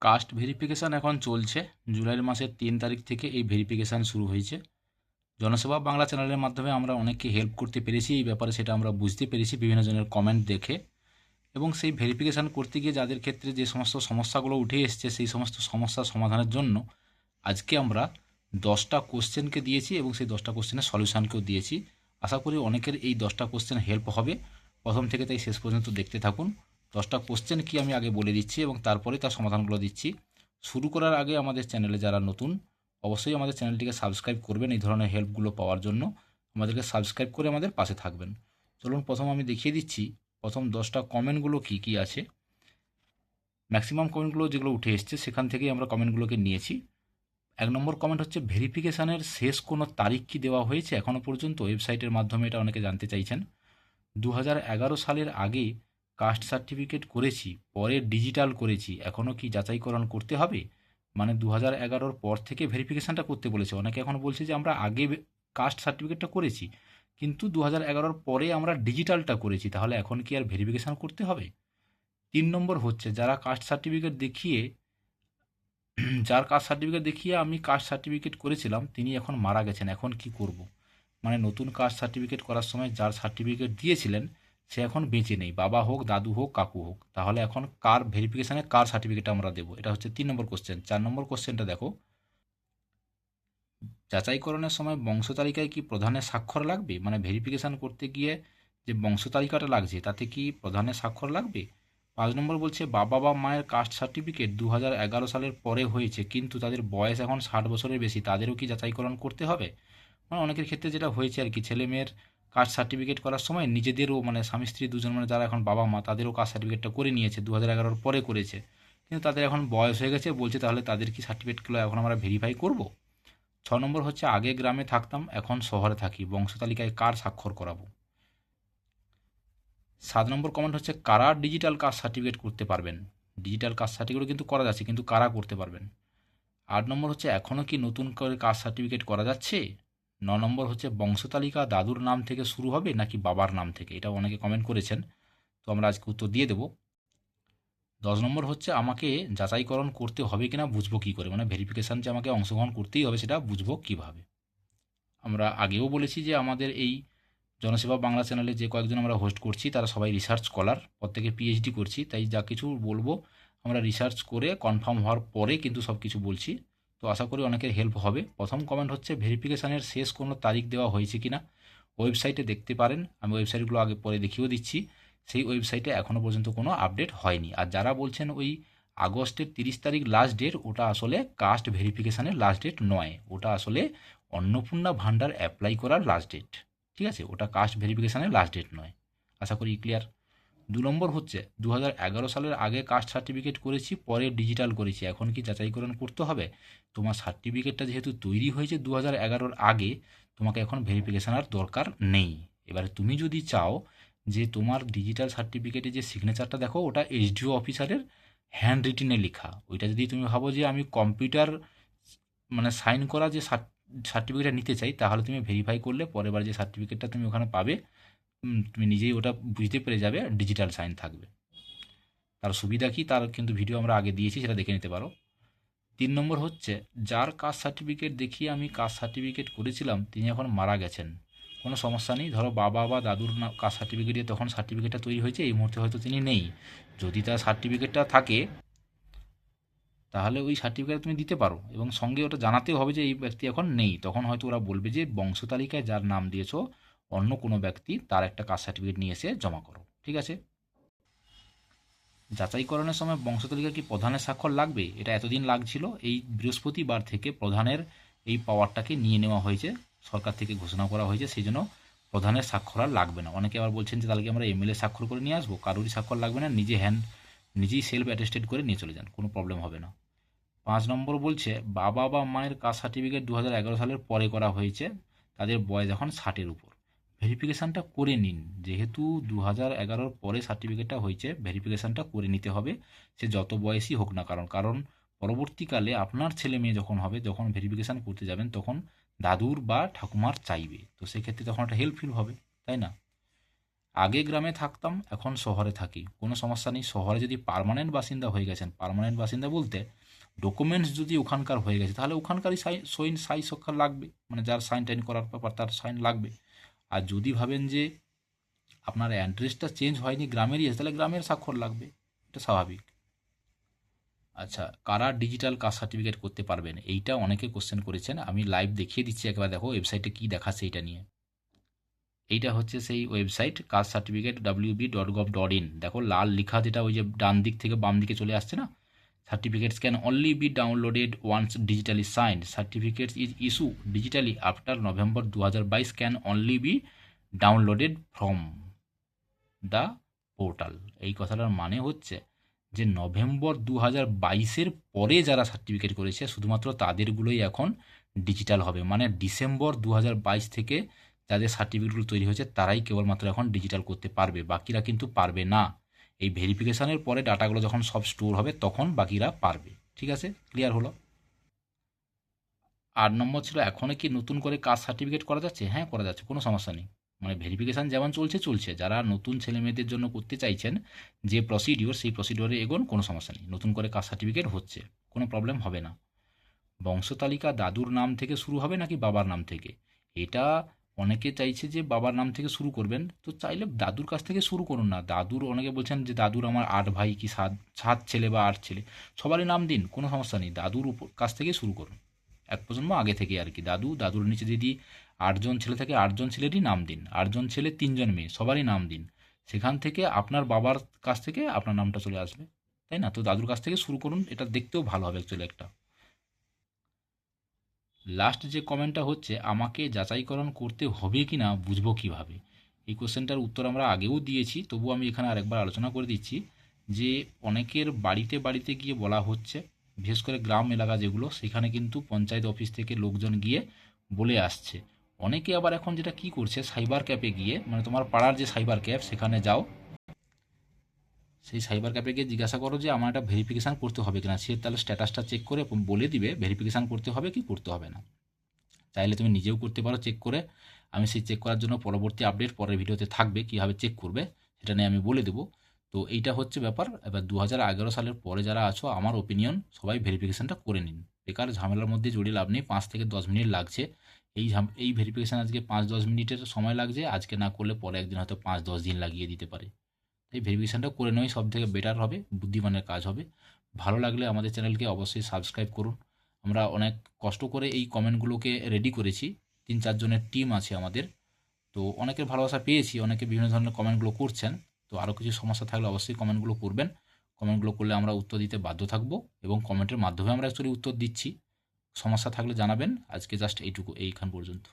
Caste verification এখন চলছে। জুলাই মাসের ৩ তারিখ থেকে এই ভেরিফিকেশান শুরু হয়েছে। জনসেবা বাংলা চ্যানেলের মাধ্যমে আমরা অনেককে হেল্প করতে পেরেছি এই ব্যাপারে, সেটা আমরা বুঝতে পেরেছি বিভিন্ন জনের কমেন্ট দেখে। এবং সেই ভেরিফিকেশান করতে গিয়ে যাদের ক্ষেত্রে যে সমস্ত সমস্যাগুলো উঠে এসছে, সেই সমস্ত সমস্যার সমাধানের জন্য আজকে আমরা 10টা কোশ্চেনকে দিয়েছি এবং সেই 10টা কোশ্চেনের সলিউশানকেও দিয়েছি। আশা করি অনেকের এই 10টা কোশ্চেন হেল্প হবে। প্রথম থেকে তাই শেষ পর্যন্ত দেখতে থাকুন। 10টা কোশ্চেন কি আমি আগে বলে দিচ্ছি এবং তারপরে তার সমাধানগুলো দিচ্ছি। শুরু করার আগে আমাদের চ্যানেলে যারা নতুন, অবশ্যই আমাদের চ্যানেলটিকে সাবস্ক্রাইব করবেন এই ধরনের হেল্পগুলো পাওয়ার জন্য। আমাদেরকে সাবস্ক্রাইব করে আমাদের পাশে থাকবেন। চলুন প্রথম আমি দেখিয়ে দিচ্ছি প্রথম 10টা কমেন্টগুলো কী কী আছে। ম্যাক্সিমাম কমেন্টগুলো যেগুলো উঠে এসছে সেখান থেকেই আমরা কমেন্টগুলোকে নিয়েছি। 1 নম্বর কমেন্ট হচ্ছে, ভেরিফিকেশানের শেষ কোনো তারিখ কি দেওয়া হয়েছে এখনও পর্যন্ত? ওয়েবসাইটের মাধ্যমে এটা অনেকে জানতে চাইছেন। 2011 সালের আগে কাস্ট সার্টিফিকেট করেছি, পরে ডিজিটাল করেছি, এখনও কি যাচাইকরণ করতে হবে? মানে 2011-র পর থেকে ভেরিফিকেশানটা করতে বলেছে। অনেকে এখন বলছে যে আমরা আগে কাস্ট সার্টিফিকেটটা করেছি, কিন্তু 2011-র পরে আমরা ডিজিটালটা করেছি, তাহলে এখন কি আর ভেরিফিকেশান করতে হবে? 3 নম্বর হচ্ছে, যার কাস্ট সার্টিফিকেট দেখিয়ে আমি কাস্ট সার্টিফিকেট করেছিলাম তিনি এখন মারা গেছেন, এখন কি করব? মানে নতুন কাস্ট সার্টিফিকেট করার সময় যার সার্টিফিকেট দিয়েছিলেন সে এখন বেঁচে নেই, বাবা হোক, দাদু হোক, কাকু হোক, তাহলে এখন কার ভেরিফিকেশানে কার সার্টিফিকেট আমরা দেবো? এটা হচ্ছে 3 নম্বর কোশ্চেন। 4 নম্বর কোশ্চেনটা দেখো, যাচাইকরণের সময় বংশ তালিকায় কি প্রধানের স্বাক্ষর লাগবে? মানে ভেরিফিকেশান করতে গিয়ে যে বংশ তালিকাটা লাগছে তাতে কি প্রধানের স্বাক্ষর লাগবে? 5 নম্বর বলছে, বাবা বা মায়ের কাস্ট সার্টিফিকেট 2011 সালের পরে হয়েছে কিন্তু তাদের বয়স এখন 60 বছরের বেশি, তাদেরও কি যাচাইকরণ করতে হবে? মানে অনেকের ক্ষেত্রে যেটা হয়েছে আর কি, ছেলে মেয়ের কাস্ট সার্টিফিকেট করার সময় নিজেদেরও মানে স্বামী স্ত্রী দুজন মানে যারা এখন বাবা মা তাদেরও কাস্ট সার্টিফিকেটটা করে নিয়েছে, 2011-র পরে করেছে, কিন্তু তাদের এখন বয়স হয়ে গেছে, বলছে তাহলে তাদের কি সার্টিফিকেটগুলো এখন আমরা ভেরিফাই করব? 6 নম্বর হচ্ছে, আগে গ্রামে থাকতাম এখন শহরে থাকি, বংশ তালিকায় কার স্বাক্ষর করাবো? 7 নম্বর কমেন্ট হচ্ছে, কারা ডিজিটাল কাস্ট সার্টিফিকেট করতে পারবেন? ডিজিটাল কাস্ট সার্টিফিকেট কিন্তু করা যাচ্ছে, কিন্তু কারা করতে পারবেন? 8 নম্বর হচ্ছে, এখনও কি নতুন করে কাস্ট সার্টিফিকেট করা যাচ্ছে? 9 নম্বর হচ্ছে, বংশ তালিকা দাদুর নাম থেকে শুরু হবে নাকি বাবার নাম থেকে? এটাও অনেকে কমেন্ট করেছেন, তো আমরা আজকে উত্তর দিয়ে দেবো। 10 নম্বর হচ্ছে, আমাকে যাচাইকরণ করতে হবে কিনা বুঝবো কী করে? মানে ভেরিফিকেশান যে আমাকে অংশগ্রহণ করতেই হবে সেটা বুঝবো কীভাবে? আমরা আগেও বলেছি যে আমাদের এই জনসেবা বাংলা চ্যানেলে যে কয়েকজন আমরা হোস্ট করছি তারা সবাই রিসার্চ স্কলার, প্রত্যেকে পিএইচডি করছি, তাই যা কিছু বলবো আমরা রিসার্চ করে কনফার্ম হওয়ার পরে কিন্তু সব কিছু বলছি। তো আশা করি অনেকের হেল্প হবে। প্রথম কমেন্ট হচ্ছে, ভেরিফিকেশানের শেষ কোনো তারিখ দেওয়া হয়েছে কি না? ওয়েবসাইটে দেখতে পারেন, আমি ওয়েবসাইটগুলো আগে পরে দেখিয়েও দিচ্ছি। সেই ওয়েবসাইটে এখনও পর্যন্ত কোনো আপডেট হয়নি। আর যারা বলছেন ওই আগস্টের 30 তারিখ লাস্ট ডেট, ওটা আসলে কাস্ট ভেরিফিকেশানের লাস্ট ডেট নয়, ওটা আসলে অন্নপূর্ণা ভাণ্ডার অ্যাপ্লাই করার লাস্ট ডেট। ঠিক আছে, ওটা কাস্ট ভেরিফিকেশানের লাস্ট ডেট নয়। আশা করি ক্লিয়ার। 2 নম্বর হচ্ছে, 2011 সালের আগে কাস্ট সার্টিফিকেট করেছি, পরে ডিজিটাল করেছি, এখন কি যাচাইকরণ করতে হবে? তোমার সার্টিফিকেটটা যেহেতু তৈরি হয়েছে 2011-র আগে, তোমাকে এখন ভেরিফিকেশান আর দরকার নেই। এবারে তুমি যদি চাও যে তোমার ডিজিটাল সার্টিফিকেটে যে সিগনেচারটা দেখো ওটা এইচডিও অফিসারের হ্যান্ড রিটেনে লেখা, ওইটা যদি তুমি ভাবো যে আমি কম্পিউটার মানে সাইন করা যে সার্টিফিকেটটা নিতে চাই, তাহলে তুমি ভেরিফাই করলে পরের বার যে সার্টিফিকেটটা তুমি ওখানে পাবে তুমি নিজেই ওটা বুঝতে পেরে যাবে ডিজিটাল সাইন থাকবে। তার সুবিধা কী তার কিন্তু ভিডিও আমরা আগে দিয়েছি, সেটা দেখে নিতে পারো। 3 নম্বর হচ্ছে, যার কাস্ট সার্টিফিকেট দেখিয়ে আমি কাস্ট সার্টিফিকেট করেছিলাম তিনি এখন মারা গেছেন, কোনো সমস্যা নেই। ধরো বাবা বা দাদুর কাস্ট সার্টিফিকেট দিয়ে তখন সার্টিফিকেটটা তৈরি হয়েছে, এই মুহূর্তে হয়তো তিনি নেই, যদি তার সার্টিফিকেটটা থাকে তাহলে ওই সার্টিফিকেট তুমি দিতে পারো এবং সঙ্গে ওটা জানাতেও হবে যে এই ব্যক্তি এখন নেই। তখন হয়তো ওরা বলবে যে বংশ তালিকায় যার নাম দিয়েছো অন্য কোনো ব্যক্তি, তার একটা কাস্ট সার্টিফিকেট নিয়ে এসে জমা করো। ঠিক আছে। যাচাইকরণের সময় বংশ তালিকা কি প্রধানের স্বাক্ষর লাগবে? এটা এতদিন লাগছিল, এই বৃহস্পতিবার থেকে প্রধানের এই পাওয়ারটাকে নিয়ে নেওয়া হয়েছে, সরকার থেকে ঘোষণা করা হয়েছে, সেই জন্য প্রধানের স্বাক্ষর আর লাগবে না। অনেকে আবার বলছেন যে তাহলে কি আমরা এমএলএ স্বাক্ষর করে নিয়ে আসবো? কারোরই স্বাক্ষর লাগবে না, নিজেই সেলফ অ্যাটেস্টেড করে নিয়ে চলে যান, কোনো প্রবলেম হবে না। 5 নম্বর বলছে, বাবা বা মায়ের কাস্ট সার্টিফিকেট 2011 সালের পরে করা হয়েছে, তাদের বয়স এখন 60-এর উপর, ভেরিফিকেশানটা করে নিন। যেহেতু 2011-র পরে সার্টিফিকেটটা হয়েছে, ভেরিফিকেশানটা করে নিতে হবে, সে যত বয়সী হোক না কারণ কারণ পরবর্তীকালে আপনার ছেলে মেয়ে যখন হবে, যখন ভেরিফিকেশান করতে যাবেন তখন দাদুর বা ঠাকুমার চাইবে, তো সেক্ষেত্রে তখন একটা হেল্পফুল হবে, তাই না? আগে গ্রামে থাকতাম, এখন শহরে থাকি, কোনো সমস্যা নেই। শহরে যদি পার্মানেন্ট বাসিন্দা হয়ে গেছেন, পার্মানেন্ট বাসিন্দা বলতে ডকুমেন্টস যদি ওখানকার হয়ে গেছে, তাহলে ওখানকারই সাই স্বাক্ষর লাগবে, মানে যার সাইন টাইন করার ব্যাপার তার সাইন লাগবে। আর যদি ভাবেন যে আপনার অ্যাড্রেসটা চেঞ্জ হয়নি, গ্রামেরই আছে, তাহলে গ্রামের স্বাক্ষর লাগবে, এটা স্বাভাবিক। আচ্ছা, কারা ডিজিটাল কাস্ট সার্টিফিকেট করতে পারবেন, এইটা অনেকে কোশ্চেন করেছেন। আমি লাইভ দেখিয়ে দিচ্ছি একবার, দেখো ওয়েবসাইটে কী দেখাচ্ছে এইটা নিয়ে। এইটা হচ্ছে সেই ওয়েবসাইট কাস্ট সার্টিফিকেট www.gov.in। দেখো লাল লেখা, যেটা ওই যে ডান দিক থেকে বাম দিকে চলে আসছে না, certificates can only be downloaded once digitally signed, certificates is issue digitally after November 2022 can only be downloaded from the portal. এই কথাটার মানে হচ্ছে যে নভেম্বর 2022-এর পরে যারা সার্টিফিকেট করেছে শুধুমাত্র তাদেরগুলোই এখন ডিজিটাল হবে। মানে ডিসেম্বর 2022 থেকে যাদের সার্টিফিকেটগুলো তৈরি হয়েছে তারাই কেবলমাত্র এখন ডিজিটাল করতে পারবে, বাকিরা কিন্তু পারবে না। এই ভেরিফিকেশানের পরে ডাটাগুলো যখন সব স্টোর হবে তখন বাকিরা পারবে। ঠিক আছে, ক্লিয়ার হলো? 8 নম্বর ছিল, এখনও কি নতুন করে কাস্ট সার্টিফিকেট করা যাচ্ছে? হ্যাঁ, করা যাচ্ছে, কোনো সমস্যা নেই। মানে ভেরিফিকেশান যেমন চলছে, যারা নতুন ছেলেমেয়েদের জন্য করতে চাইছেন যে প্রসিডিওর, সেই প্রসিডিওরে এগোন, কোনো সমস্যা নেই, নতুন করে কাস্ট সার্টিফিকেট হচ্ছে, কোনো প্রবলেম হবে না। বংশতালিকা দাদুর নাম থেকে শুরু হবে নাকি বাবার নাম থেকে? এটা অনেকে চাইছে যে বাবার নাম থেকে শুরু করবেন, তো চাইলে দাদুর কাছ থেকে শুরু করুন না। দাদুর, অনেকে বলছেন যে দাদুর আমার 8 ভাই কি 7 ছেলে বা 8 ছেলে, সবারই নাম দিন, কোনো সমস্যা নেই, দাদুর কাছ থেকে শুরু করুন, এক প্রজন্ম আগে থেকে আর কি। দাদুর নিচে যদি 8জন ছেলে থাকে, 8জন ছেলেরই নাম দিন, 8জন ছেলে 3জন মেয়ে, সবারই নাম দিন। সেখান থেকে আপনার বাবার কাছ থেকে আপনার নামটা চলে আসবে, তাই না? তো দাদুর কাছ থেকে শুরু করুন, এটা দেখতেও ভালো হবে অ্যাকচুয়ালি একটা। লাস্ট যে কমেন্টটা হচ্ছে, আমাকে যাচাইকরণ করতে হবে কি না বুঝবো কিভাবে? এই কোশ্চেনটার উত্তর আমরা আগেও দিয়েছি, তবু আমি এখানে আরেকবার আলোচনা করে দিচ্ছি। যে অনেকের বাড়িতে বাড়িতে গিয়ে বলা হচ্ছে, বিশেষ করে গ্রাম এলাকা যেগুলো, সেখানে কিন্তু পঞ্চায়েত অফিস থেকে লোকজন গিয়ে বলে আসছে। অনেকে আবার এখন যেটা কি করছে, সাইবার ক্যাফে গিয়ে, মানে তোমার পাড়ার যে সাইবার ক্যাফ সেখানে যাও, সেই সাইবার ক্যাফে গিয়ে জিজ্ঞাসা করো যে আমার একটা ভেরিফিকেশান করতে হবে কিনা, সে তাহলে স্ট্যাটাসটা চেক করে বলে দিবে ভেরিফিকেশান করতে হবে কি করতে হবে না। চাইলে তুমি নিজেও করতে পারো চেক করে। আমি সেই চেক করার জন্য পরবর্তী আপডেট পরের ভিডিওতে থাকবে, কীভাবে চেক করবে সেটা নিয়ে আমি বলে দেবো। তো এইটা হচ্ছে ব্যাপার। এবার 2011 সালের পরে যারা আছো, আমার ওপিনিয়ন সবাই ভেরিফিকেশানটা করে নিন। বেকার ঝামেলার মধ্যে জড়িয়ে লাভ নেই, 5 থেকে 10 মিনিট লাগছে। এই ভেরিফিকেশান আজকে 5-10 মিনিটের সময় লাগছে, আজকে না করলে পরে একদিন হয়তো 5-10 দিন লাগিয়ে দিতে পারে। তাই ভেরিফিকেশানটা করে নেওয়াই সব থেকে বেটার হবে, বুদ্ধিমানের কাজ হবে। ভালো লাগলে আমাদের চ্যানেলকে অবশ্যই সাবস্ক্রাইব করুন। আমরা অনেক কষ্ট করে এই কমেন্টগুলোকে রেডি করেছি, 3-4 জনের টিম আছে আমাদের। তো অনেকের ভালোবাসা পেয়েছি, অনেকে বিভিন্ন ধরনের কমেন্টগুলো করছেন। তো আরও কিছু সমস্যা থাকলে অবশ্যই কমেন্টগুলো করবেন। কমেন্টগুলো করলে আমরা উত্তর দিতে বাধ্য থাকবো, এবং কমেন্টের মাধ্যমে আমরা অ্যাকচুয়ালি উত্তর দিচ্ছি। সমস্যা থাকলে জানাবেন। আজকে জাস্ট এইটুকু, এইখান পর্যন্ত।